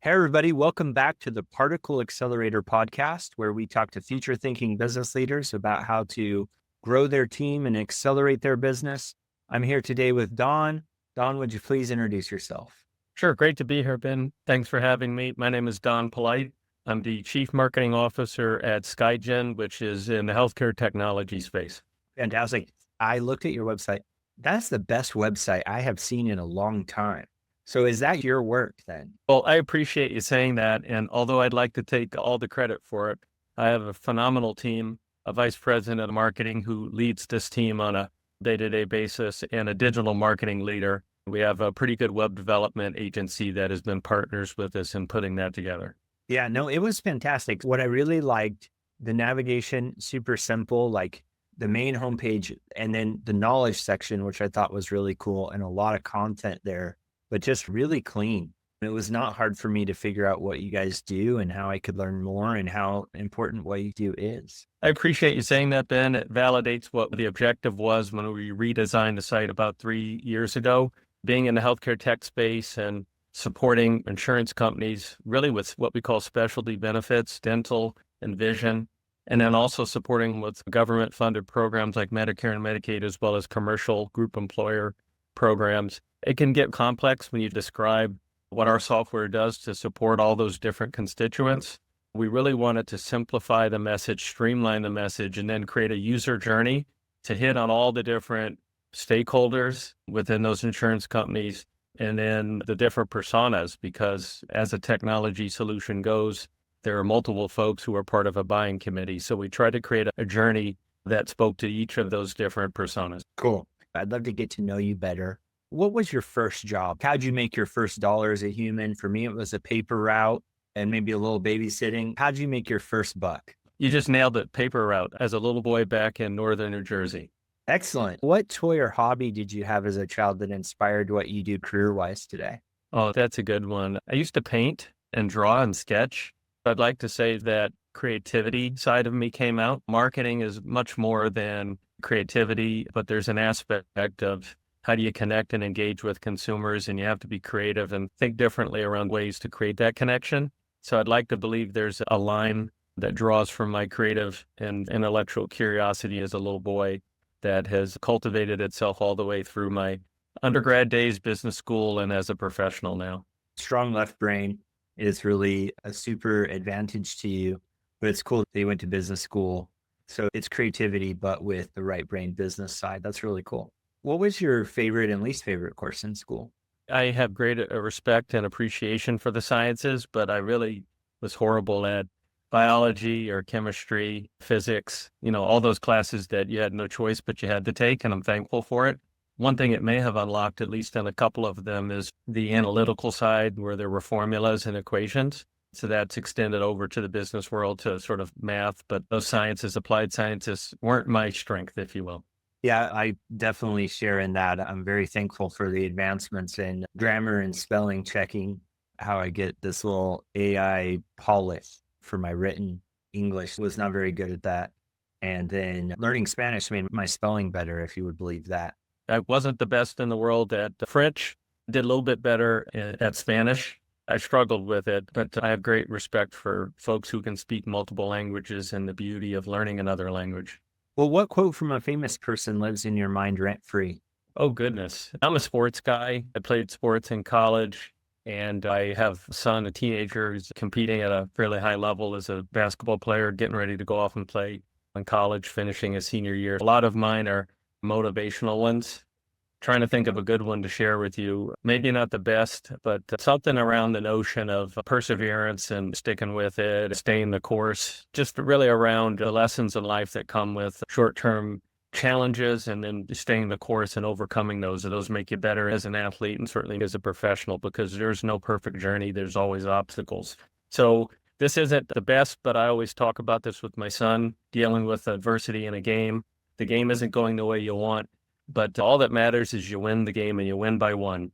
Hey, everybody. Welcome back to the Particle Accelerator Podcast, where we talk to future thinking business leaders about how to grow their team and accelerate their business. I'm here today with Don. Don, would you please introduce yourself? Sure. Great to be here, Ben. Thanks for having me. My name is Don Polite. I'm the Chief Marketing Officer at SkyGen, which is in the healthcare technology space. Fantastic. I looked at your website. That's the best website I have seen in a long time. So is that your work then? Well, I appreciate you saying that. And although I'd like to take all the credit for it, I have a phenomenal team, a vice president of marketing who leads this team on a day-to-day basis, and a digital marketing leader. We have a pretty good web development agency that has been partners with us in putting that together. Yeah, no, it was fantastic. What I really liked, the navigation, super simple, like the main homepage, and then the knowledge section, which I thought was really cool, and a lot of content there, but just really clean. It was not hard for me to figure out what you guys do and how I could learn more and how important what you do is. I appreciate you saying that, Ben. It validates what the objective was when we redesigned the site about 3 years ago. Being in the healthcare tech space and supporting insurance companies, really with what we call specialty benefits, dental and vision, and then also supporting with government-funded programs like Medicare and Medicaid, as well as commercial group employer programs. It can get complex when you describe what our software does to support all those different constituents. We really wanted to simplify the message, streamline the message, and then create a user journey to hit on all the different stakeholders within those insurance companies, and then the different personas, because as a technology solution goes, there are multiple folks who are part of a buying committee. So we try to create a journey that spoke to each of those different personas. Cool. I'd love to get to know you better. What was your first job? How'd you make your first dollar as a human? For me, it was a paper route and maybe a little babysitting. How'd you make your first buck? You just nailed it, paper route, as a little boy back in northern New Jersey. Excellent. What toy or hobby did you have as a child that inspired what you do career-wise today? Oh, that's a good one. I used to paint and draw and sketch. I'd like to say that creativity side of me came out. Marketing is much more than creativity, but there's an aspect of how do you connect and engage with consumers, and you have to be creative and think differently around ways to create that connection. So I'd like to believe there's a line that draws from my creative and intellectual curiosity as a little boy that has cultivated itself all the way through my undergrad days, business school, and as a professional now. Strong left brain is really a super advantage to you, but it's cool that you went to business school. So it's creativity, but with the right brain business side. That's really cool. What was your favorite and least favorite course in school? I have great respect and appreciation for the sciences, but I really was horrible at biology or chemistry, physics, all those classes that you had no choice, but you had to take, and I'm thankful for it. One thing it may have unlocked, at least in a couple of them, is the analytical side where there were formulas and equations. So that's extended over to the business world to sort of math, but those sciences, applied sciences, weren't my strength, if you will. Yeah, I definitely share in that. I'm very thankful for the advancements in grammar and spelling checking, how I get this little AI polish for my written English. Was not very good at that. And then learning Spanish made my spelling better, if you would believe that. I wasn't the best in the world at French, did a little bit better at Spanish. I struggled with it, but I have great respect for folks who can speak multiple languages and the beauty of learning another language. Well, what quote from a famous person lives in your mind rent-free? Oh, goodness. I'm a sports guy. I played sports in college, and I have a son, a teenager, who's competing at a fairly high level as a basketball player, getting ready to go off and play in college, finishing his senior year. A lot of mine are motivational ones. Trying to think of a good one to share with you. Maybe not the best, but something around the notion of perseverance and sticking with it, staying the course, just really around the lessons in life that come with short-term challenges and then staying the course and overcoming those. Those make you better as an athlete and certainly as a professional, because there's no perfect journey. There's always obstacles. So this isn't the best, but I always talk about this with my son, dealing with adversity in a game. The game isn't going the way you want, but all that matters is you win the game, and you win by one.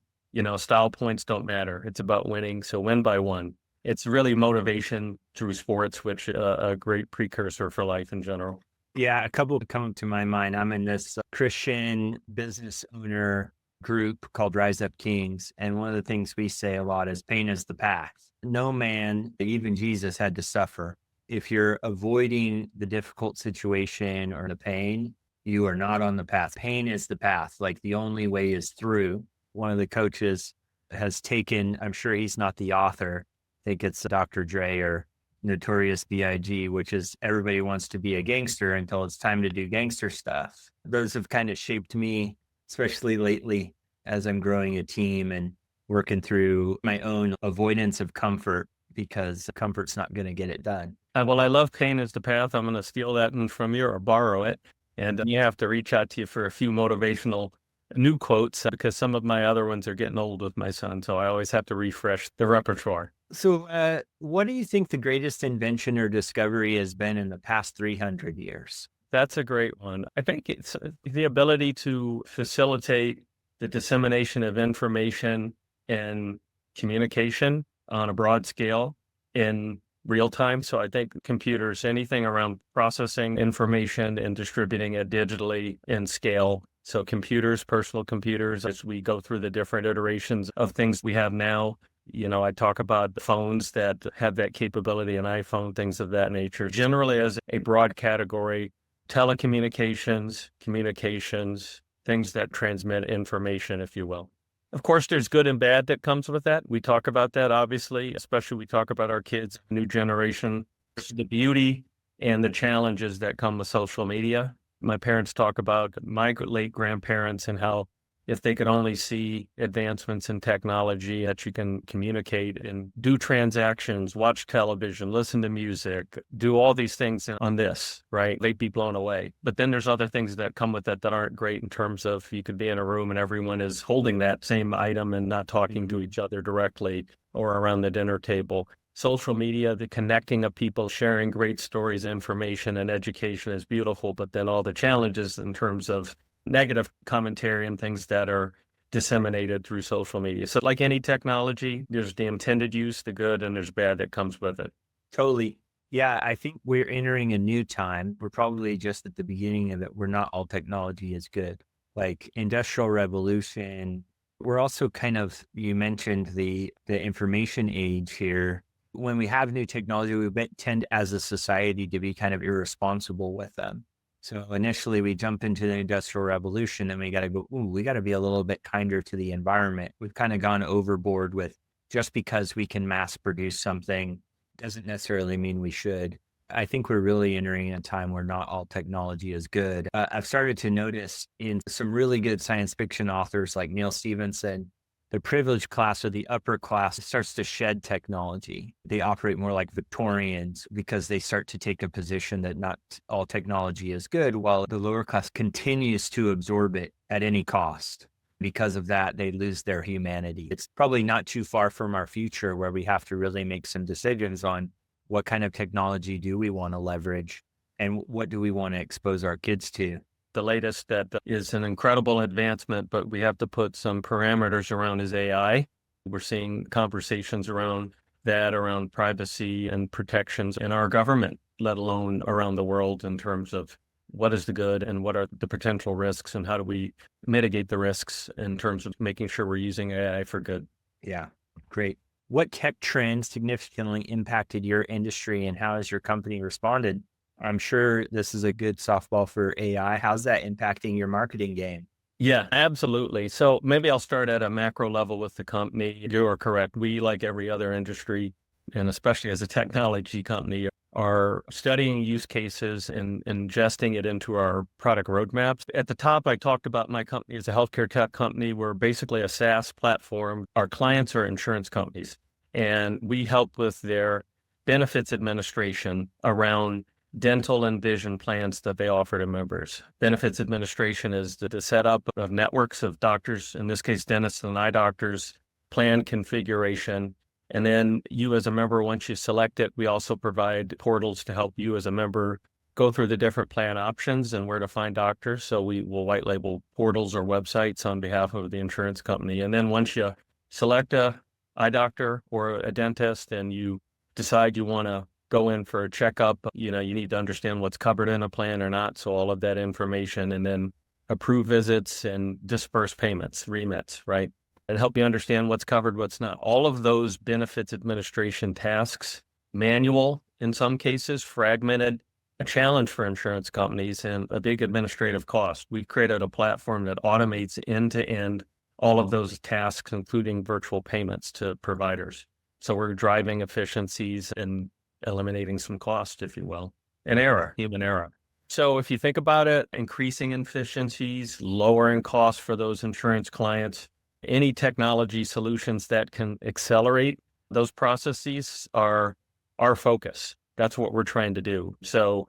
Style points don't matter. It's about winning. So win by one. It's really motivation through sports, which a great precursor for life in general. Yeah, a couple come to my mind. I'm in this Christian business owner group called Rise Up Kings. And one of the things we say a lot is pain is the path. No man, even Jesus, had to suffer. If you're avoiding the difficult situation or the pain, you are not on the path. Pain is the path. Like the only way is through. One of the coaches has taken, I'm sure he's not the author. I think it's Dr. Dre or Notorious B.I.G., which is everybody wants to be a gangster until it's time to do gangster stuff. Those have kind of shaped me, especially lately as I'm growing a team and working through my own avoidance of comfort, because comfort's not going to get it done. Well, I love pain is the path. I'm going to steal that from you or borrow it. And you have to reach out to you for a few motivational new quotes because some of my other ones are getting old with my son. So I always have to refresh the repertoire. So what do you think the greatest invention or discovery has been in the past 300 years? That's a great one. I think it's the ability to facilitate the dissemination of information and communication on a broad scale in real time. So I think computers, anything around processing information and distributing it digitally in scale. So computers, personal computers, as we go through the different iterations of things we have now. I talk about the phones that have that capability, an iPhone, things of that nature. Generally, as a broad category, telecommunications, communications, things that transmit information, if you will. Of course, there's good and bad that comes with that. We talk about that, obviously, especially we talk about our kids, new generation, the beauty and the challenges that come with social media. My parents talk about my late grandparents and how if they could only see advancements in technology that you can communicate and do transactions, watch television, listen to music, do all these things on this, right? They'd be blown away. But then there's other things that come with that aren't great in terms of you could be in a room and everyone is holding that same item and not talking to each other directly or around the dinner table. Social media, the connecting of people, sharing great stories, information, and education is beautiful, but then all the challenges in terms of negative commentary and things that are disseminated through social media. So like any technology, there's the intended use, the good, and there's bad that comes with it. Totally. Yeah, I think we're entering a new time. We're probably just at the beginning of it. We're not all technology is good. Like industrial revolution. We're also kind of, you mentioned the information age here. When we have new technology, we tend as a society to be kind of irresponsible with them. So initially we jump into the industrial revolution and we got to go, we got to be a little bit kinder to the environment. We've kind of gone overboard with just because we can mass produce something doesn't necessarily mean we should. I think we're really entering a time where not all technology is good. I've started to notice in some really good science fiction authors like Neil Stephenson, the privileged class or the upper class starts to shed technology. They operate more like Victorians because they start to take a position that not all technology is good, while the lower class continues to absorb it at any cost. Because of that, they lose their humanity. It's probably not too far from our future where we have to really make some decisions on what kind of technology do we want to leverage and what do we want to expose our kids to. The latest that is an incredible advancement, but we have to put some parameters around is AI. We're seeing conversations around that, around privacy and protections in our government, let alone around the world in terms of what is the good and what are the potential risks and how do we mitigate the risks in terms of making sure we're using AI for good. Yeah, great. What tech trends significantly impacted your industry and how has your company responded? I'm sure this is a good softball for AI. How's that impacting your marketing game? Yeah, absolutely. So maybe I'll start at a macro level with the company. You are correct. We, like every other industry, and especially as a technology company, are studying use cases and ingesting it into our product roadmaps. At the top, I talked about my company as a healthcare tech company. We're basically a SaaS platform. Our clients are insurance companies, and we help with their benefits administration around dental and vision plans that they offer to members. Benefits administration is the setup of networks of doctors, in this case, dentists and eye doctors, plan configuration. And then you as a member, once you select it, we also provide portals to help you as a member go through the different plan options and where to find doctors. So we will white label portals or websites on behalf of the insurance company. And then once you select a eye doctor or a dentist and you decide you want to go in for a checkup, you need to understand what's covered in a plan or not. So all of that information, and then approve visits and disperse payments, remits, right? And help you understand what's covered, what's not. All of those benefits administration tasks, manual in some cases, fragmented, a challenge for insurance companies and a big administrative cost. We've created a platform that automates end-to-end all of those tasks, including virtual payments to providers. So we're driving efficiencies and eliminating some cost, if you will, and error, human error. So if you think about it, increasing efficiencies, lowering costs for those insurance clients, any technology solutions that can accelerate those processes are our focus. That's what we're trying to do. So,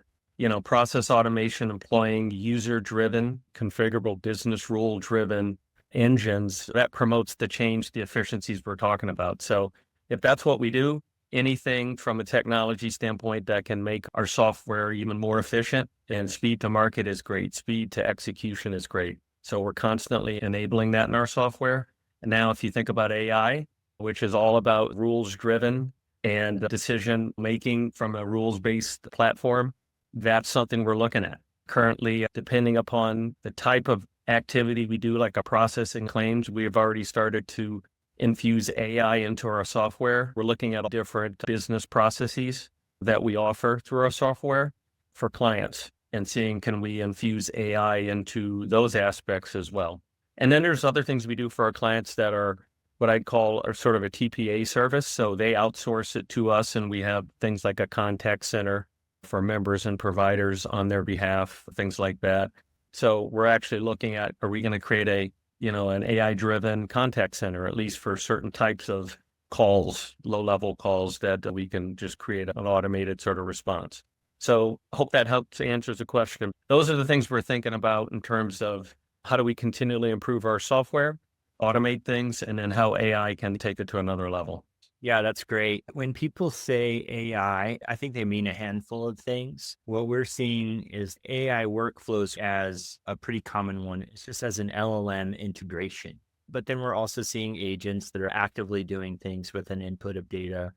process automation, employing user-driven, configurable, business rule-driven engines that promotes the change, the efficiencies we're talking about. So if that's what we do, anything from a technology standpoint that can make our software even more efficient, and speed to market is great. Speed to execution is great. So we're constantly enabling that in our software. And now if you think about AI, which is all about rules-driven and decision-making from a rules-based platform, that's something we're looking at. Currently, depending upon the type of activity we do, like a processing claims, we have already started to infuse AI into our software. We're looking at different business processes that we offer through our software for clients and seeing, can we infuse AI into those aspects as well? And then there's other things we do for our clients that are what I'd call are sort of a TPA service. So they outsource it to us, and we have things like a contact center for members and providers on their behalf, things like that. So we're actually looking at, are we going to create an AI-driven contact center, at least for certain types of calls, low-level calls that we can just create an automated sort of response. So hope that helps answers the question. Those are the things we're thinking about in terms of how do we continually improve our software, automate things, and then how AI can take it to another level. Yeah, that's great. When people say AI, I think they mean a handful of things. What we're seeing is AI workflows as a pretty common one. It's just as an LLM integration. But then we're also seeing agents that are actively doing things with an input of data.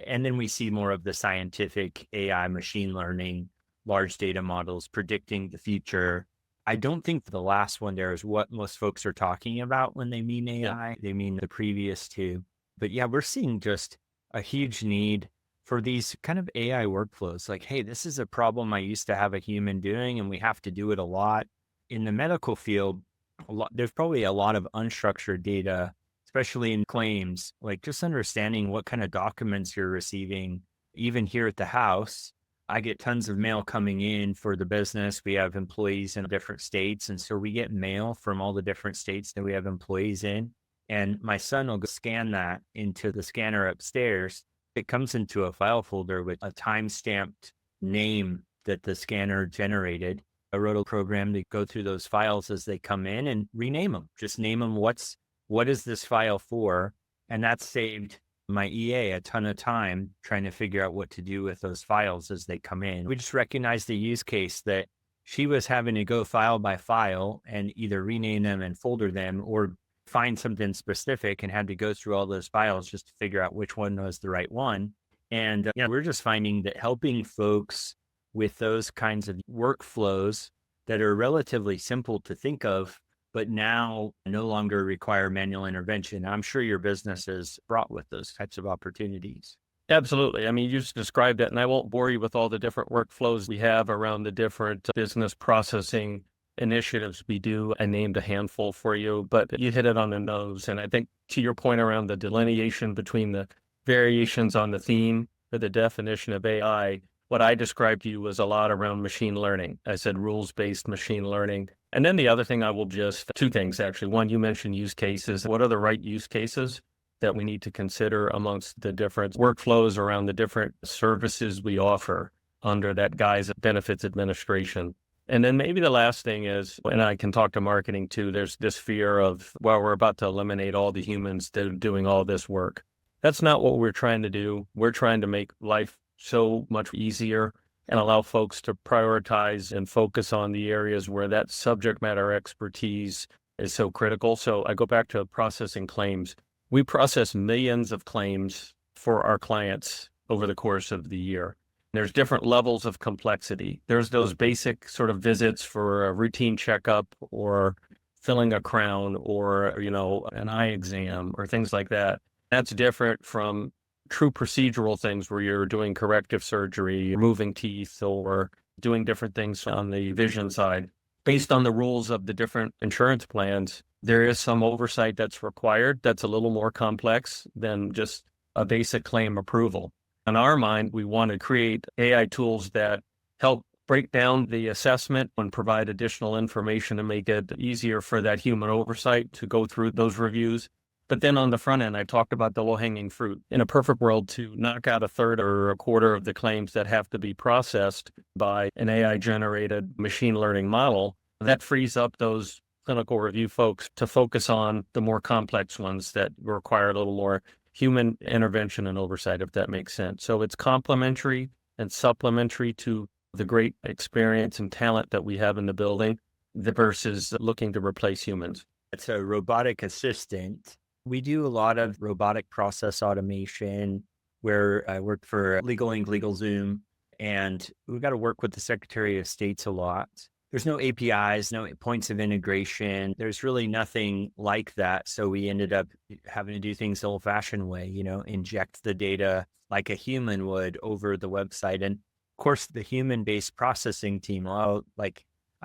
And then we see more of the scientific AI, machine learning, large data models, predicting the future. I don't think the last one there is what most folks are talking about when they mean AI. Yeah. They mean the previous two. But yeah, we're seeing just a huge need for these kind of AI workflows. Like, hey, this is a problem I used to have a human doing, and we have to do it a lot. In the medical field, there's probably a lot of unstructured data, especially in claims, like just understanding what kind of documents you're receiving. Even here at the house, I get tons of mail coming in for the business. We have employees in different states. And so we get mail from all the different states that we have employees in. And my son will go scan that into the scanner upstairs. It comes into a file folder with a time-stamped name that the scanner generated. I wrote a program to go through those files as they come in and rename them. Just name them, what is this file for? And that saved my EA a ton of time trying to figure out what to do with those files as they come in. We just recognized the use case that she was having to go file by file and either rename them and folder them or find something specific, and had to go through all those files just to figure out which one was the right one. And we're just finding that helping folks with those kinds of workflows that are relatively simple to think of, but now no longer require manual intervention. I'm sure your business is fraught with those types of opportunities. Absolutely. I mean, you just described it, and I won't bore you with all the different workflows we have around the different business processing initiatives we do. I named a handful for you, but you hit it on the nose. And I think to your point around the delineation between the variations on the theme for the definition of AI, what I described to you was a lot around machine learning. I said rules-based machine learning. And then the other thing two things actually. One, you mentioned use cases. What are the right use cases that we need to consider amongst the different workflows around the different services we offer under that guise of benefits administration? And then maybe the last thing is, and I can talk to marketing too, there's this fear of, well, we're about to eliminate all the humans that are doing all this work. That's not what we're trying to do. We're trying to make life so much easier and allow folks to prioritize and focus on the areas where that subject matter expertise is so critical. So I go back to processing claims. We process millions of claims for our clients over the course of the year. There's different levels of complexity. There's those basic sort of visits for a routine checkup or filling a crown or, an eye exam or things like that. That's different from true procedural things where you're doing corrective surgery, removing teeth, or doing different things on the vision side. Based on the rules of the different insurance plans, there is some oversight that's required that's a little more complex than just a basic claim approval. In our mind, we want to create AI tools that help break down the assessment and provide additional information to make it easier for that human oversight to go through those reviews. But then on the front end, I talked about the low-hanging fruit. In a perfect world, to knock out a third or a quarter of the claims that have to be processed by an AI-generated machine learning model, that frees up those clinical review folks to focus on the more complex ones that require a little more human intervention and oversight, if that makes sense. So it's complementary and supplementary to the great experience and talent that we have in the building versus looking to replace humans. It's a robotic assistant. We do a lot of robotic process automation where I work for Legal Inc., LegalZoom, and we've got to work with the Secretary of States a lot. There's no APIs, no points of integration. There's really nothing like that. So we ended up having to do things the old-fashioned way, inject the data like a human would over the website. And of course, the human-based processing team, I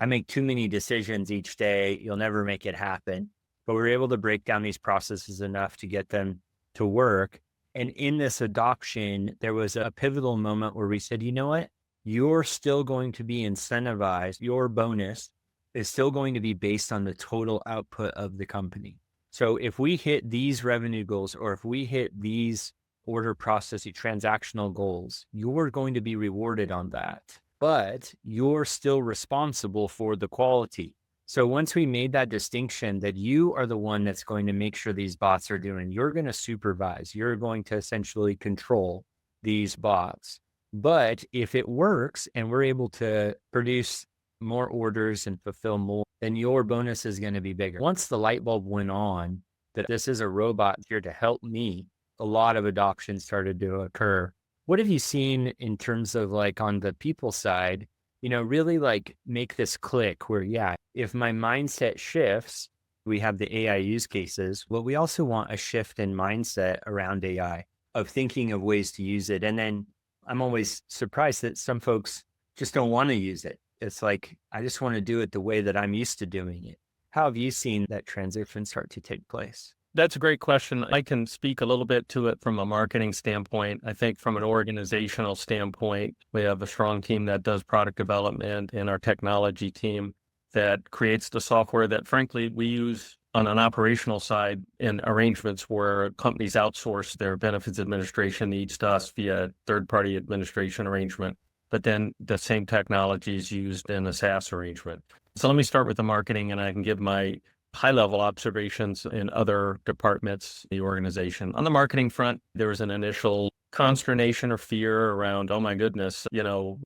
make too many decisions each day. You'll never make it happen. But we were able to break down these processes enough to get them to work. And in this adoption, there was a pivotal moment where we said, you know what? You're still going to be incentivized. Your bonus is still going to be based on the total output of the company. So if we hit these revenue goals, or if we hit these order processing transactional goals, you're going to be rewarded on that. But you're still responsible for the quality. So once we made that distinction that you are the one that's going to make sure these bots are doing, you're going to supervise, you're going to essentially control these bots. But if it works and we're able to produce more orders and fulfill more, then your bonus is going to be bigger. Once the light bulb went on that this is a robot here to help me, a lot of adoption started to occur. What have you seen in terms of on the people side, really make this click where, if my mindset shifts, we have the AI use cases. Well, we also want a shift in mindset around AI of thinking of ways to use it. And then I'm always surprised that some folks just don't want to use it. It's I just want to do it the way that I'm used to doing it. How have you seen that transition start to take place? That's a great question. I can speak a little bit to it from a marketing standpoint. I think from an organizational standpoint, we have a strong team that does product development and our technology team that creates the software that, frankly, we use on an operational side in arrangements where companies outsource their benefits administration needs to us via third-party administration arrangement. But then the same technology is used in a SaaS arrangement. So let me start with the marketing, and I can give my high-level observations in other departments of the organization. On the marketing front, there was an initial consternation or fear around, oh my goodness,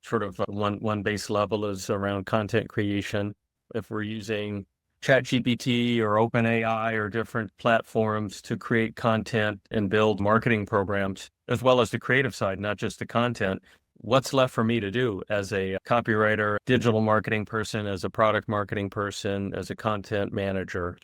sort of one base level is around content creation. If we're using ChatGPT or OpenAI or different platforms to create content and build marketing programs, as well as the creative side, not just the content, what's left for me to do as a copywriter, digital marketing person, as a product marketing person, as a content manager?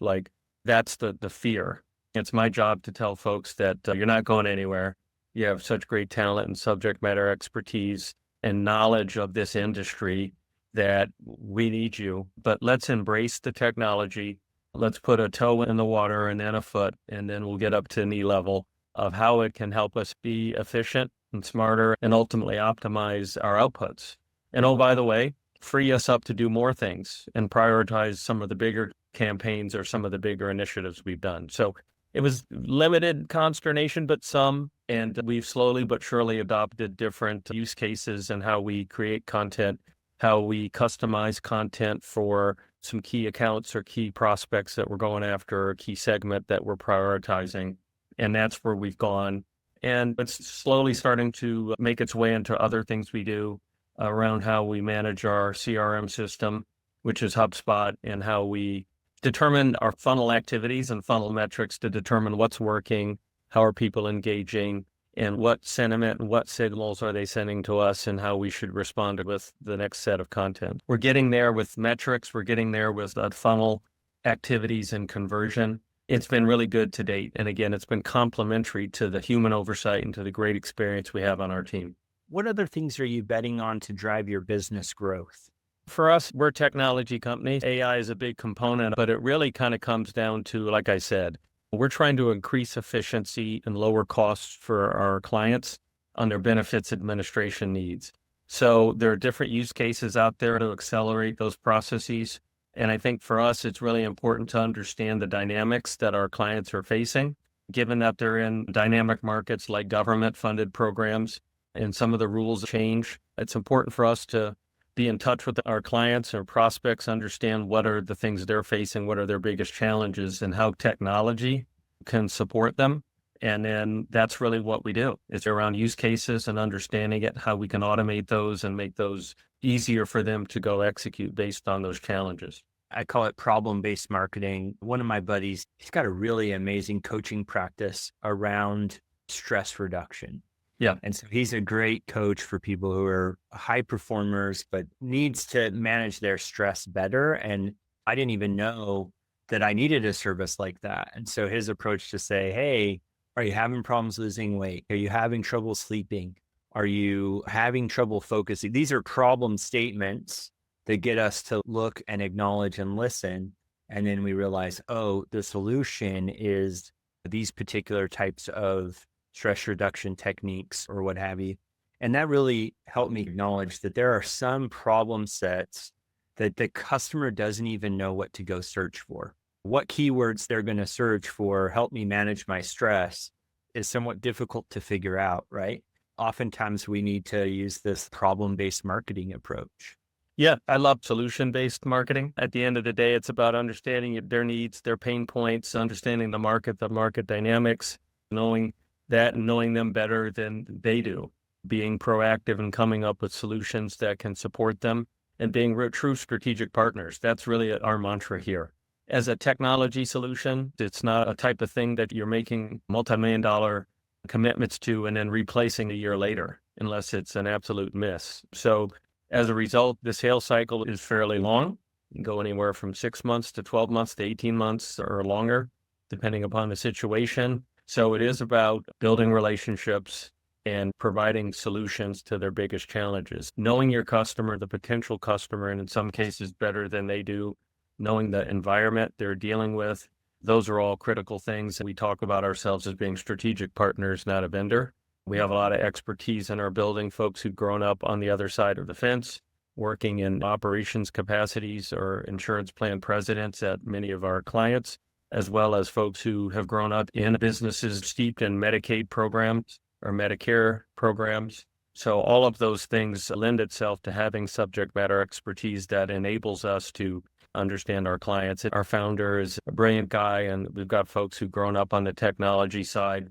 That's the fear. It's my job to tell folks that you're not going anywhere. You have such great talent and subject matter expertise and knowledge of this industry that we need you, but let's embrace the technology. Let's put a toe in the water and then a foot, and then we'll get up to knee level of how it can help us be efficient and smarter and ultimately optimize our outputs. And oh, by the way, free us up to do more things and prioritize some of the bigger campaigns or some of the bigger initiatives we've done. So it was limited consternation, but some, and we've slowly but surely adopted different use cases and how we create content, how we customize content for some key accounts or key prospects that we're going after, or a key segment that we're prioritizing. And that's where we've gone. And it's slowly starting to make its way into other things we do around how we manage our CRM system, which is HubSpot, and how we determine our funnel activities and funnel metrics to determine what's working, how are people engaging, and what sentiment and what signals are they sending to us and how we should respond with the next set of content. We're getting there with metrics. We're getting there with funnel activities and conversion. It's been really good to date. And again, it's been complementary to the human oversight and to the great experience we have on our team. What other things are you betting on to drive your business growth? For us, we're a technology company. AI is a big component, but it really kind of comes down to, like I said, we're trying to increase efficiency and lower costs for our clients on their benefits administration needs. So there are different use cases out there to accelerate those processes. And I think for us, it's really important to understand the dynamics that our clients are facing, given that they're in dynamic markets like government-funded programs and some of the rules change. It's important for us to be in touch with our clients and prospects, understand what are the things they're facing, what are their biggest challenges, and how technology can support them. And then that's really what we do. It's around use cases and understanding it, how we can automate those and make those easier for them to go execute based on those challenges. I call it problem-based marketing. One of my buddies, he's got a really amazing coaching practice around stress reduction. Yeah. And so he's a great coach for people who are high performers, but needs to manage their stress better. And I didn't even know that I needed a service like that. And so his approach to say, hey, are you having problems losing weight? Are you having trouble sleeping? Are you having trouble focusing? These are problem statements that get us to look and acknowledge and listen. And then we realize, oh, the solution is these particular types of stress reduction techniques or what have you. And that really helped me acknowledge that there are some problem sets that the customer doesn't even know what to go search for. What keywords they're going to search for, help me manage my stress, is somewhat difficult to figure out, right? Oftentimes we need to use this problem-based marketing approach. Yeah, I love solution-based marketing. At the end of the day, it's about understanding their needs, their pain points, understanding the market dynamics, knowing that and knowing them better than they do, being proactive and coming up with solutions that can support them and being true strategic partners. That's really our mantra here. As a technology solution, it's not a type of thing that you're making multi-million-dollar commitments to and then replacing a year later, unless it's an absolute miss. So as a result, the sales cycle is fairly long. You can go anywhere from 6 months to 12 months to 18 months or longer, depending upon the situation. So it is about building relationships and providing solutions to their biggest challenges. Knowing your customer, the potential customer, and in some cases better than they do, knowing the environment they're dealing with, those are all critical things. We talk about ourselves as being strategic partners, not a vendor. We have a lot of expertise in our building, folks who've grown up on the other side of the fence, working in operations capacities or insurance plan presidents at many of our clients, as well as folks who have grown up in businesses steeped in Medicaid programs or Medicare programs. So all of those things lend itself to having subject matter expertise that enables us to understand our clients. Our founder is a brilliant guy, and we've got folks who've grown up on the technology side.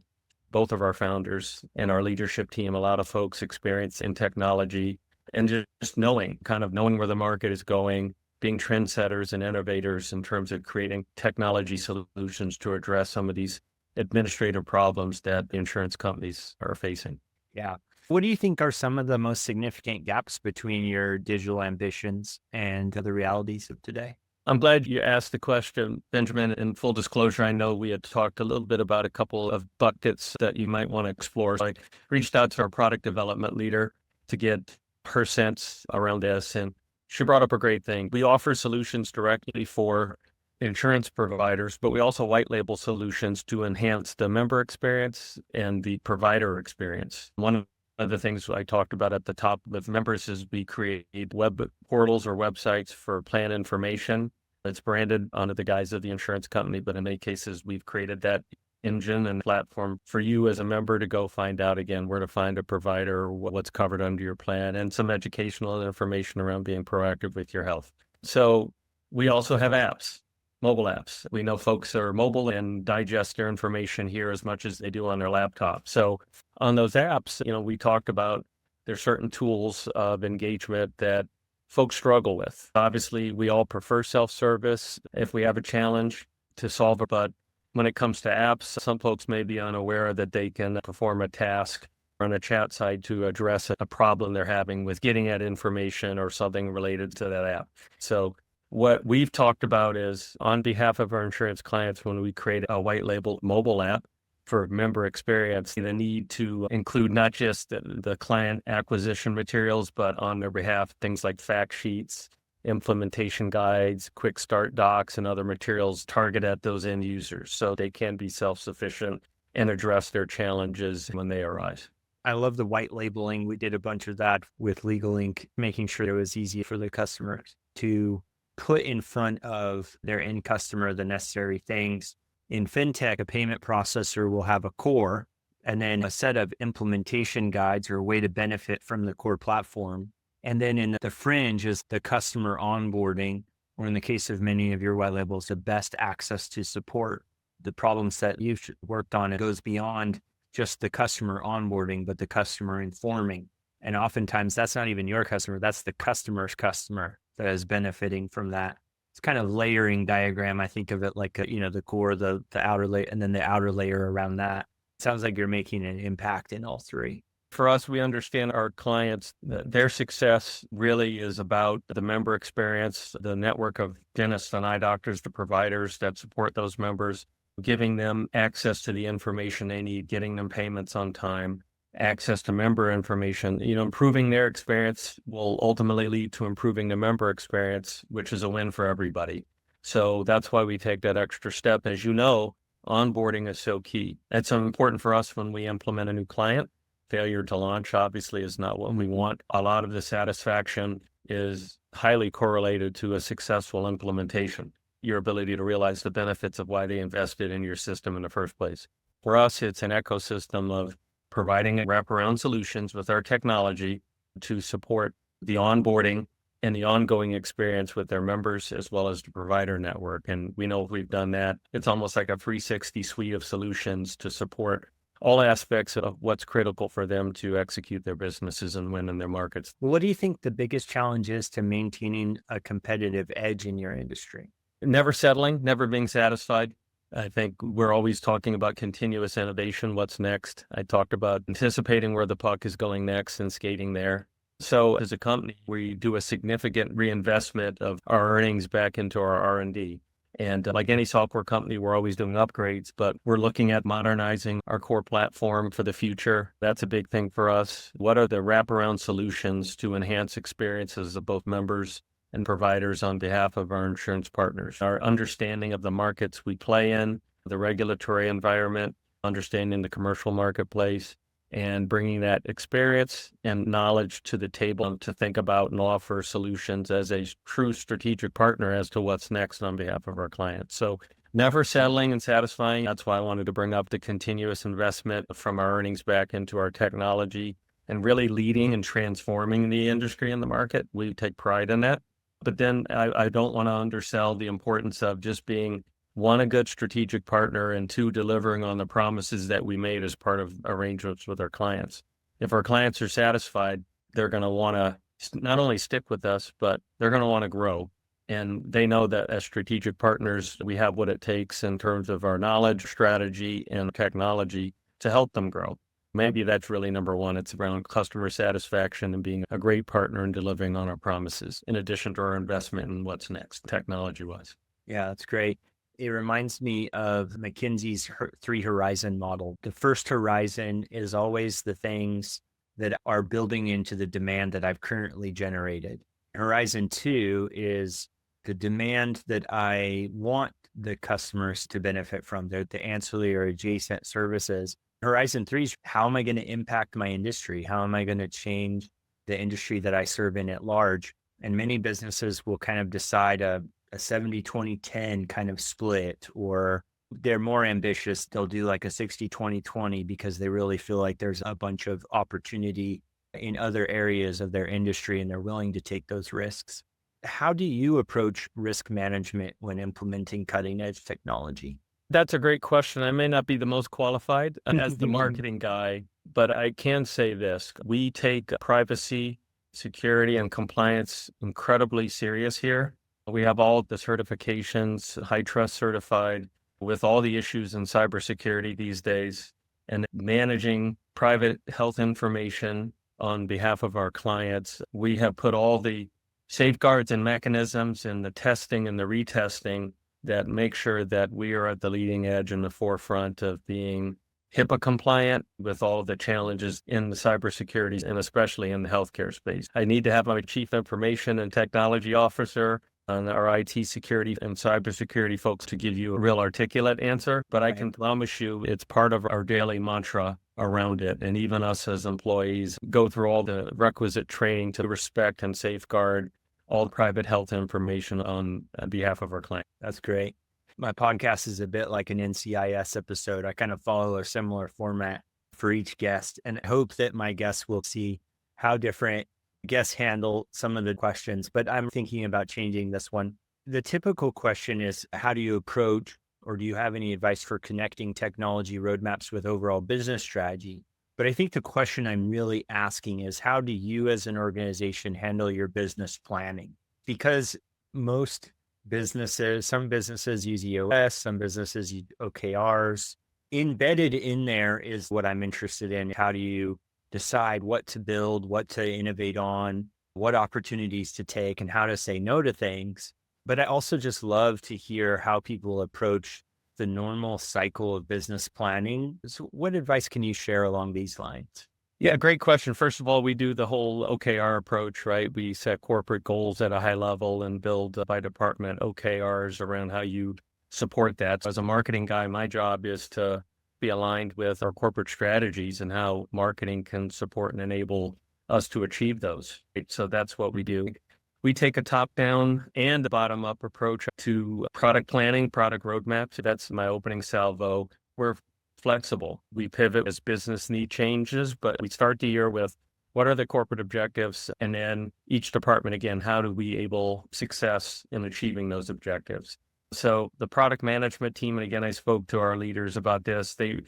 Both of our founders and our leadership team, a lot of folks experience in technology, and just knowing where the market is going, being trendsetters and innovators in terms of creating technology solutions to address some of these administrative problems that insurance companies are facing. Yeah. What do you think are some of the most significant gaps between your digital ambitions and the realities of today? I'm glad you asked the question, Benjamin. In full disclosure, I know we had talked a little bit about a couple of buckets that you might want to explore. So I reached out to our product development leader to get her sense around this, and she brought up a great thing. We offer solutions directly for insurance providers, but we also white label solutions to enhance the member experience and the provider experience. One of the things I talked about at the top with members is we create web portals or websites for plan information. It's branded under the guise of the insurance company, but in many cases, we've created that engine and platform for you as a member to go find out again where to find a provider, what's covered under your plan, and some educational information around being proactive with your health. So we also have apps, mobile apps. We know folks are mobile and digest their information here as much as they do on their laptop. So on those apps, we talked about there's certain tools of engagement that folks struggle with. Obviously, we all prefer self-service if we have a challenge to solve it, but When it comes to apps, some folks may be unaware that they can perform a task on a chat side to address a problem they're having with getting that information or something related to that app. So what we've talked about is on behalf of our insurance clients, when we create a white label mobile app for member experience, the need to include not just the client acquisition materials, but on their behalf, things like fact sheets, implementation guides, quick start docs, and other materials targeted at those end users so they can be self-sufficient and address their challenges when they arise. I love the white labeling. We did a bunch of that with Legal Inc., making sure it was easy for the customers to put in front of their end customer the necessary things. In fintech, a payment processor will have a core and then a set of implementation guides or a way to benefit from the core platform. And then in the fringe is the customer onboarding, or in the case of many of your white labels, the best access to support. The problem set you've worked on, it goes beyond just the customer onboarding, but the customer informing. And oftentimes that's not even your customer, that's the customer's customer that is benefiting from that. It's kind of layering diagram. I think of it like, the core, the outer layer, and then the outer layer around that. Sounds like you're making an impact in all three. For us, we understand our clients, their success really is about the member experience, the network of dentists and eye doctors, the providers that support those members, giving them access to the information they need, getting them payments on time, access to member information. Improving their experience will ultimately lead to improving the member experience, which is a win for everybody. So that's why we take that extra step. As you know, onboarding is so key. It's important for us when we implement a new client. Failure to launch obviously is not what we want. A lot of the satisfaction is highly correlated to a successful implementation, your ability to realize the benefits of why they invested in your system in the first place. For us, it's an ecosystem of providing wraparound solutions with our technology to support the onboarding and the ongoing experience with their members, as well as the provider network. And we know if we've done that, it's almost like a 360 suite of solutions to support all aspects of what's critical for them to execute their businesses and win in their markets. What do you think the biggest challenge is to maintaining a competitive edge in your industry? Never settling, never being satisfied. I think we're always talking about continuous innovation. What's next? I talked about anticipating where the puck is going next and skating there. So as a company, we do a significant reinvestment of our earnings back into our R&D. And like any software company, we're always doing upgrades, but we're looking at modernizing our core platform for the future. That's a big thing for us. What are the wraparound solutions to enhance experiences of both members and providers on behalf of our insurance partners? Our understanding of the markets we play in, the regulatory environment, understanding the commercial marketplace, and bringing that experience and knowledge to the table to think about and offer solutions as a true strategic partner as to what's next on behalf of our clients. So never settling and satisfying. That's why I wanted to bring up the continuous investment from our earnings back into our technology and really leading and transforming the industry and the market. We take pride in that. But then I don't want to undersell the importance of just being, one, a good strategic partner, and two, delivering on the promises that we made as part of arrangements with our clients. If our clients are satisfied, they're going to want to not only stick with us, but they're going to want to grow. And they know that as strategic partners, we have what it takes in terms of our knowledge, strategy, and technology to help them grow. Maybe that's really number one. It's around customer satisfaction and being a great partner and delivering on our promises, in addition to our investment in what's next, technology-wise. Yeah, that's great. It reminds me of McKinsey's three horizon model. The first horizon is always the things that are building into the demand that I've currently generated. Horizon 2 is the demand that I want the customers to benefit from, the ancillary or adjacent services. Horizon 3 is how am I going to impact my industry? How am I going to change the industry that I serve in at large? And many businesses will kind of decide a 70-20-10 kind of split, or they're more ambitious. They'll do like a 60-20-20 because they really feel like there's a bunch of opportunity in other areas of their industry and they're willing to take those risks. How do you approach risk management when implementing cutting edge technology? That's a great question. I may not be the most qualified as the marketing guy, but I can say this. We take privacy, security, and compliance incredibly serious here. We have all the certifications, high trust certified. with all the issues in cybersecurity these days and managing private health information on behalf of our clients, we have put all the safeguards and mechanisms and the testing and the retesting that make sure that we are at the leading edge and the forefront of being HIPAA compliant with all of the challenges in the cybersecurity and especially in the healthcare space. I need to have my chief information and technology officer and our IT security and cybersecurity folks to give you a real articulate answer, but I can promise you it's part of our daily mantra around it. And even us as employees go through all the requisite training to respect and safeguard all private health information on behalf of our clients. That's great. My podcast is a bit like an NCIS episode. I kind of follow a similar format for each guest and hope that my guests will see how different guests handle some of the questions, but I'm thinking about changing this one. The typical question is, how do you approach, or do you have any advice for connecting technology roadmaps with overall business strategy? But I think the question I'm really asking is, how do you as an organization handle your business planning? Because most businesses, some businesses use EOS, some businesses use OKRs. Embedded in there is what I'm interested in. How do you decide what to build, what to innovate on, what opportunities to take, and how to say no to things? But I also just love to hear how people approach the normal cycle of business planning. So what advice can you share along these lines? Yeah, great question. First of all, we do the whole OKR approach, right? We set corporate goals at a high level and build by department OKRs around how you support that. As a marketing guy, my job is to be aligned with our corporate strategies and how marketing can support and enable us to achieve those. Right? So that's what we do. We take a top-down and a bottom-up approach to product planning, product roadmaps. That's my opening salvo. We're flexible. We pivot as business need changes, but we start the year with what are the corporate objectives? And then each department, again, how do we enable success in achieving those objectives? So the product management team, and again, I spoke to our leaders about this, they,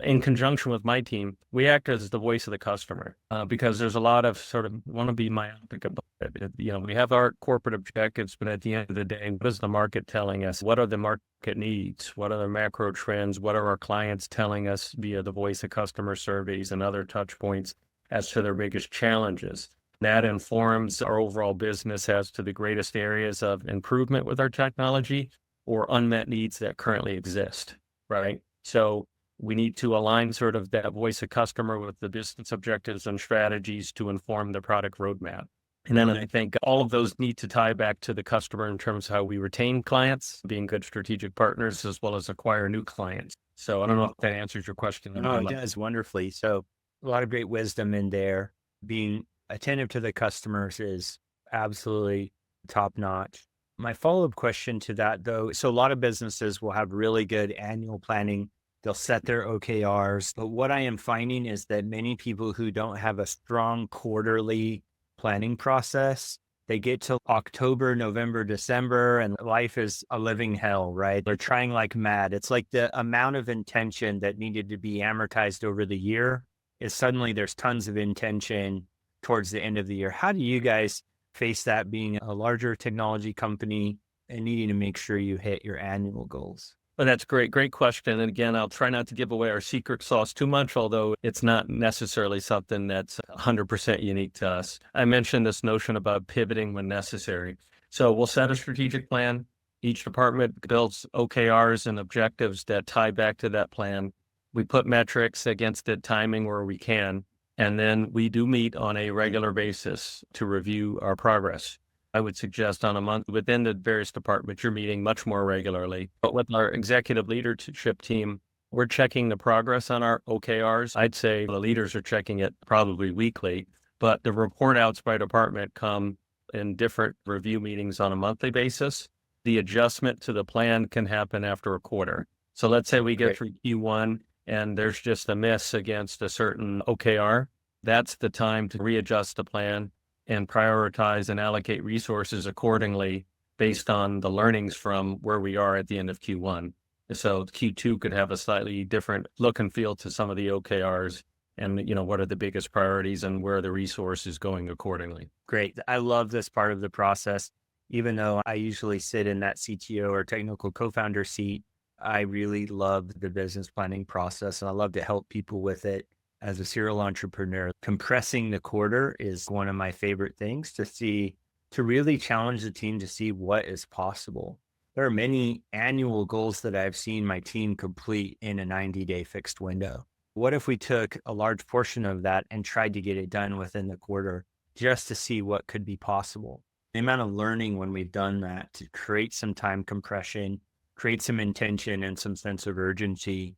in conjunction with my team, we act as the voice of the customer because there's a lot of sort of want to be myopic about it. You know, we have our corporate objectives, but at the end of the day, what is the market telling us? What are the market needs? What are the macro trends? What are our clients telling us via the voice of customer surveys and other touch points as to their biggest challenges? That informs our overall business as to the greatest areas of improvement with our technology or unmet needs that currently exist, right? So we need to align sort of that voice of customer with the business objectives and strategies to inform the product roadmap. And then I think all of those need to tie back to the customer in terms of how we retain clients, being good strategic partners, as well as acquire new clients. So I don't know if that answers your question. Oh, it does wonderfully. So a lot of great wisdom in there. Being attentive to the customers is absolutely top notch. My follow-up question to that, though, so a lot of businesses will have really good annual planning. They'll set their OKRs. But what I am finding is that many people who don't have a strong quarterly planning process, they get to October, November, December, and life is a living hell, right? They're trying like mad. It's like the amount of intention that needed to be amortized over the year is suddenly there's tons of intention towards the end of the year. How do you guys face that, being a larger technology company and needing to make sure you hit your annual goals? Well, that's great. Great question. And again, I'll try not to give away our secret sauce too much, although it's not necessarily something that's 100% unique to us. I mentioned this notion about pivoting when necessary. So we'll set a strategic plan. Each department builds OKRs and objectives that tie back to that plan. We put metrics against it, timing where we can. And then we do meet on a regular basis to review our progress. I would suggest on a month within the various departments, you're meeting much more regularly. But with our executive leadership team, we're checking the progress on our OKRs. I'd say the leaders are checking it probably weekly, but the report outs by department come in different review meetings on a monthly basis. The adjustment to the plan can happen after a quarter. So let's say we get through Q1 and there's just a miss against a certain OKR. That's the time to readjust the plan and prioritize and allocate resources accordingly based on the learnings from where we are at the end of Q1. So Q2 could have a slightly different look and feel to some of the OKRs and, you know, what are the biggest priorities and where the resource is going accordingly. Great. I love this part of the process, even though I usually sit in that CTO or technical co-founder seat. I really love the business planning process and I love to help people with it. As a serial entrepreneur, compressing the quarter is one of my favorite things to really challenge the team to see what is possible. There are many annual goals that I've seen my team complete in a 90-day fixed window. What if we took a large portion of that and tried to get it done within the quarter just to see what could be possible? The amount of learning when we've done that to create some time compression, create some intention and some sense of urgency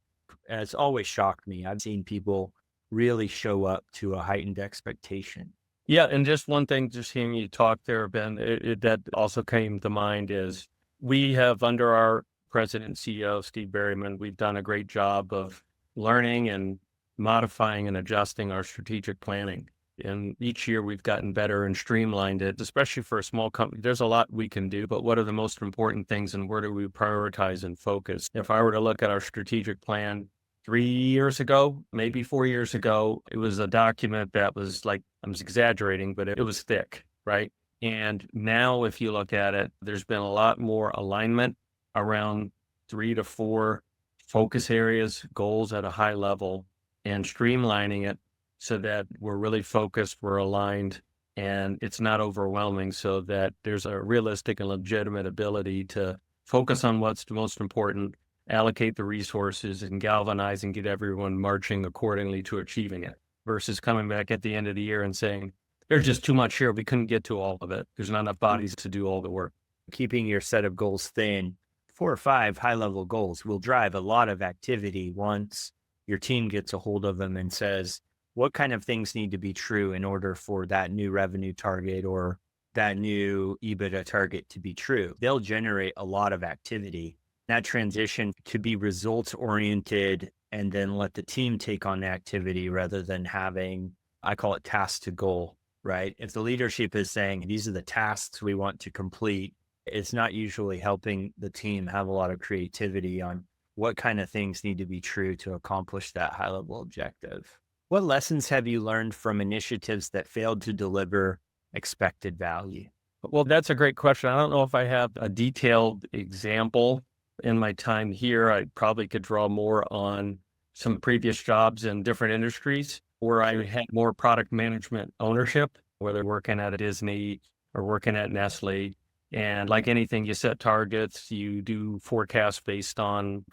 has always shocked me. I've seen people really show up to a heightened expectation. Yeah, and just one thing, just hearing you talk there, Ben, that also came to mind is we have, under our president and CEO, Steve Berryman, we've done a great job of learning and modifying and adjusting our strategic planning. And each year we've gotten better and streamlined it, especially for a small company. There's a lot we can do, but what are the most important things and where do we prioritize and focus? If I were to look at our strategic plan 3 years ago, maybe 4 years ago, it was a document that was like, I'm exaggerating, but it was thick, right? And now if you look at it, there's been a lot more alignment around 3 to 4 focus areas, goals at a high level, and streamlining it so that we're really focused, we're aligned, and it's not overwhelming, so that there's a realistic and legitimate ability to focus on what's the most important, allocate the resources, and galvanize and get everyone marching accordingly to achieving it, versus coming back at the end of the year and saying, there's just too much here. We couldn't get to all of it. There's not enough bodies to do all the work. Keeping your set of goals thin, 4 or 5 high-level goals will drive a lot of activity once your team gets a hold of them and says, what kind of things need to be true in order for that new revenue target or that new EBITDA target to be true? They'll generate a lot of activity. That transition could be results oriented and then let the team take on the activity rather than having, I call it task to goal, right? If the leadership is saying, these are the tasks we want to complete, it's not usually helping the team have a lot of creativity on what kind of things need to be true to accomplish that high level objective. What lessons have you learned from initiatives that failed to deliver expected value? Well, that's a great question. I don't know if I have a detailed example in my time here. I probably could draw more on some previous jobs in different industries where I had more product management ownership, whether working at a Disney or working at Nestle. And like anything, you set targets, you do forecasts based on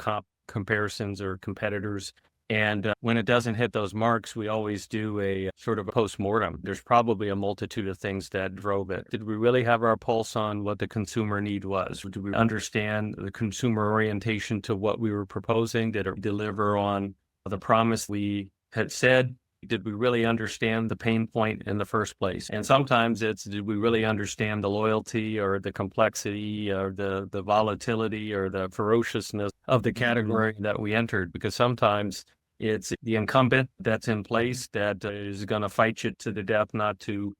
comparisons or competitors. And when it doesn't hit those marks, we always do a sort of a post-mortem. There's probably a multitude of things that drove it. Did we really have our pulse on what the consumer need was? Did we understand the consumer orientation to what we were proposing? Did it deliver on the promise we had said? Did we really understand the pain point in the first place? And sometimes it's, did we really understand the loyalty or the complexity or the volatility or the ferociousness of the category that we entered? Because sometimes it's the incumbent that's in place that is going to fight you to the death not to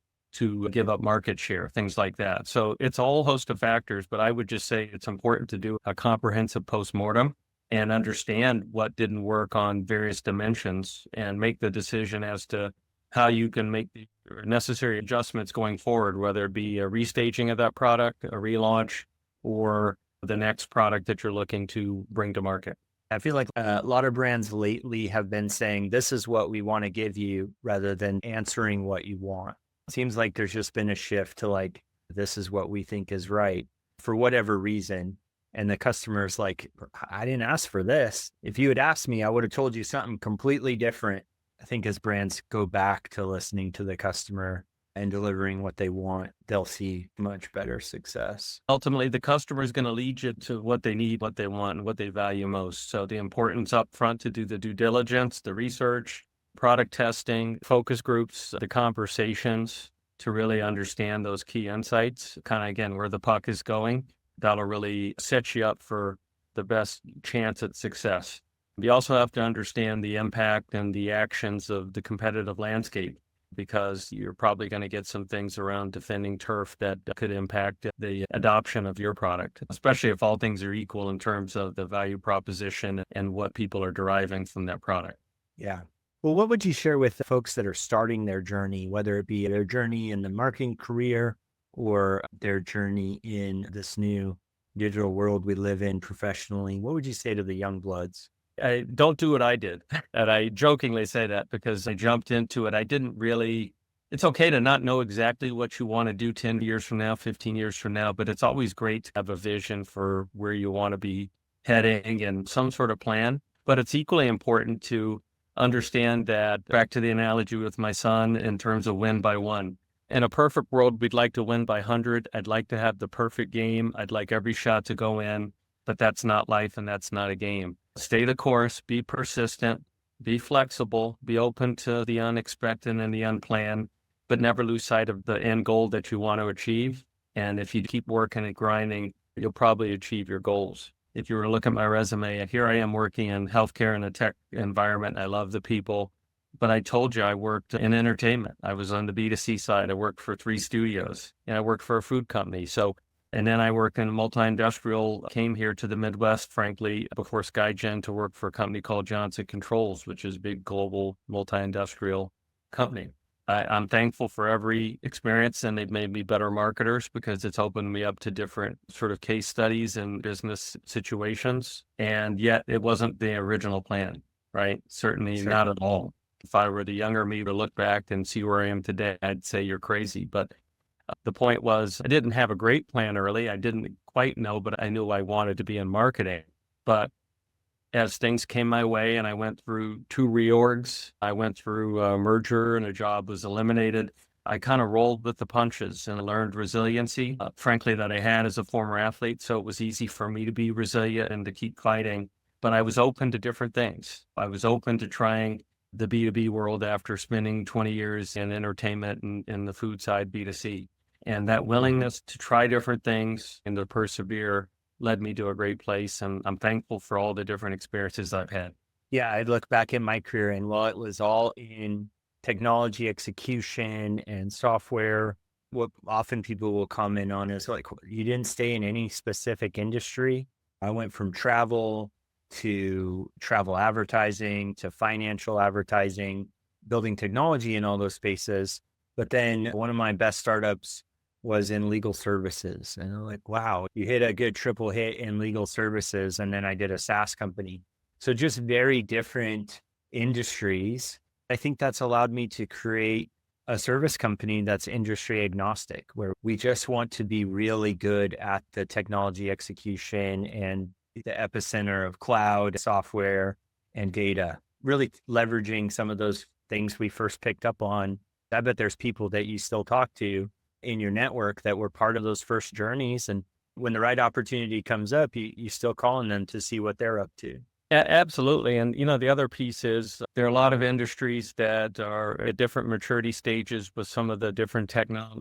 give up market share, things like that. So it's a whole host of factors, but I would just say it's important to do a comprehensive postmortem and understand what didn't work on various dimensions and make the decision as to how you can make the necessary adjustments going forward, whether it be a restaging of that product, a relaunch, or the next product that you're looking to bring to market. I feel like a lot of brands lately have been saying, this is what we want to give you rather than answering what you want. It seems like there's just been a shift to like, this is what we think is right for whatever reason. And the customer's like, I didn't ask for this. If you had asked me, I would have told you something completely different. I think as brands go back to listening to the customer and delivering what they want, they'll see much better success. Ultimately, the customer is going to lead you to what they need, what they want, and what they value most. So the importance up front to do the due diligence, the research, product testing, focus groups, the conversations to really understand those key insights, kind of again, where the puck is going. That'll really set you up for the best chance at success. You also have to understand the impact and the actions of the competitive landscape, because you're probably going to get some things around defending turf that could impact the adoption of your product, especially if all things are equal in terms of the value proposition and what people are deriving from that product. Yeah. Well, what would you share with folks that are starting their journey, whether it be their journey in the marketing career or their journey in this new digital world we live in professionally, what would you say to the young bloods? I don't do what I did. And I jokingly say that because I jumped into it. I didn't really, it's okay to not know exactly what you want to do 10 years from now, 15 years from now, but it's always great to have a vision for where you want to be heading and some sort of plan. But it's equally important to understand that, back to the analogy with my son in terms of win by one. In a perfect world, we'd like to win by 100. I'd like to have the perfect game. I'd like every shot to go in, but that's not life and that's not a game. Stay the course, be persistent, be flexible, be open to the unexpected and the unplanned, but never lose sight of the end goal that you want to achieve. And if you keep working and grinding, you'll probably achieve your goals. If you were to look at my resume, here I am working in healthcare and a tech environment. I love the people, but I told you I worked in entertainment. I was on the B2C side. I worked for 3 studios and I worked for a food company. And then I worked in multi-industrial, came here to the Midwest, frankly, before SkyGen to work for a company called Johnson Controls, which is a big global multi-industrial company. I'm thankful for every experience, and they've made me better marketers because it's opened me up to different sort of case studies and business situations. And yet it wasn't the original plan, right? Certainly Sure. not at all. If I were the younger me to look back and see where I am today, I'd say you're crazy. But the point was, I didn't have a great plan early. I didn't quite know, but I knew I wanted to be in marketing. But as things came my way and I went through 2 reorgs, I went through a merger and a job was eliminated, I kind of rolled with the punches and learned resiliency, frankly, that I had as a former athlete. So it was easy for me to be resilient and to keep fighting. But I was open to different things. I was open to trying the B2B world after spending 20 years in entertainment and in the food side, B2C. And that willingness to try different things and to persevere led me to a great place. And I'm thankful for all the different experiences I've had. Yeah, I look back at my career and while it was all in technology execution and software, what often people will comment on is like, you didn't stay in any specific industry. I went from travel to travel advertising to financial advertising, building technology in all those spaces. But then one of my best startups was in legal services. And I'm like, wow, you hit a good triple hit in legal services. And then I did a SaaS company. So just very different industries. I think that's allowed me to create a service company that's industry agnostic, where we just want to be really good at the technology execution and the epicenter of cloud software and data, really leveraging some of those things we first picked up on. I bet there's people that you still talk to in your network that were part of those first journeys. And when the right opportunity comes up, you still calling them to see what they're up to. Yeah, absolutely. And, the other piece is there are a lot of industries that are at different maturity stages with some of the different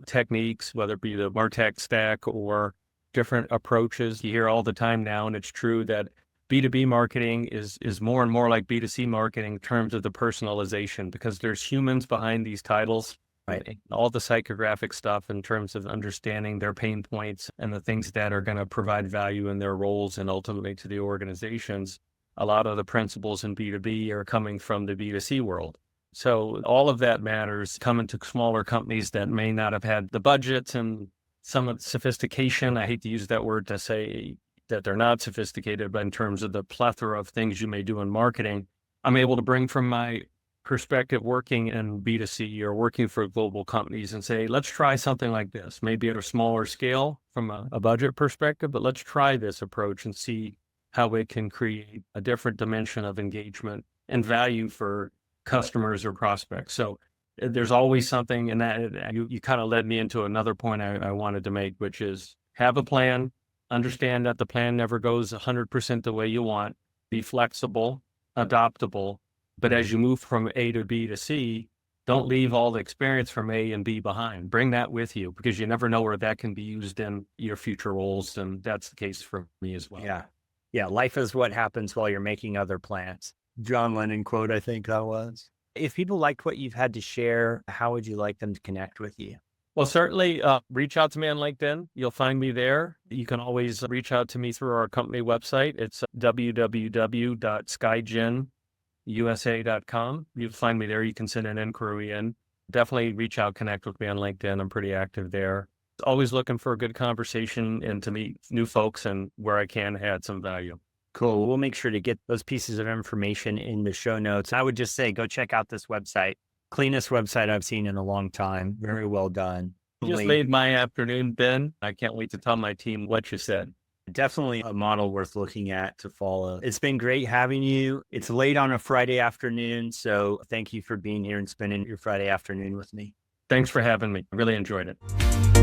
techniques, whether it be the MarTech stack or different approaches. You hear all the time now, and it's true that B2B marketing is more and more like B2C marketing in terms of the personalization, because there's humans behind these titles. Right. All the psychographic stuff in terms of understanding their pain points and the things that are going to provide value in their roles and ultimately to the organizations. A lot of the principles in B2B are coming from the B2C world. So all of that matters coming to smaller companies that may not have had the budgets and some of the sophistication. I hate to use that word to say that they're not sophisticated, but in terms of the plethora of things you may do in marketing, I'm able to bring from my perspective working in B2C or working for global companies and say, let's try something like this, maybe at a smaller scale from a budget perspective, but let's try this approach and see how it can create a different dimension of engagement and value for customers or prospects. So there's always something, and that you kind of led me into another point I wanted to make, which is have a plan, understand that the plan never goes 100% the way you want, be flexible, adaptable. But as you move from A to B to C, don't leave all the experience from A and B behind. Bring that with you, because you never know where that can be used in your future roles. And that's the case for me as well. Yeah. Yeah. Life is what happens while you're making other plans. John Lennon quote, I think that was. If people liked what you've had to share, how would you like them to connect with you? Well, certainly reach out to me on LinkedIn. You'll find me there. You can always reach out to me through our company website. It's www.skygenusa.com. You'll find me there. You can send an inquiry in. Definitely reach out, connect with me on LinkedIn. I'm pretty active there. Always looking for a good conversation and to meet new folks and where I can add some value. Cool. We'll make sure to get those pieces of information in the show notes. I would just say, go check out this website. Cleanest website I've seen in a long time. Very well done. You just made my afternoon, Ben. I can't wait to tell my team what you said. Definitely a model worth looking at to follow. It's been great having you. It's late on a Friday afternoon, so thank you for being here and spending your Friday afternoon with me. Thanks for having me. I really enjoyed it.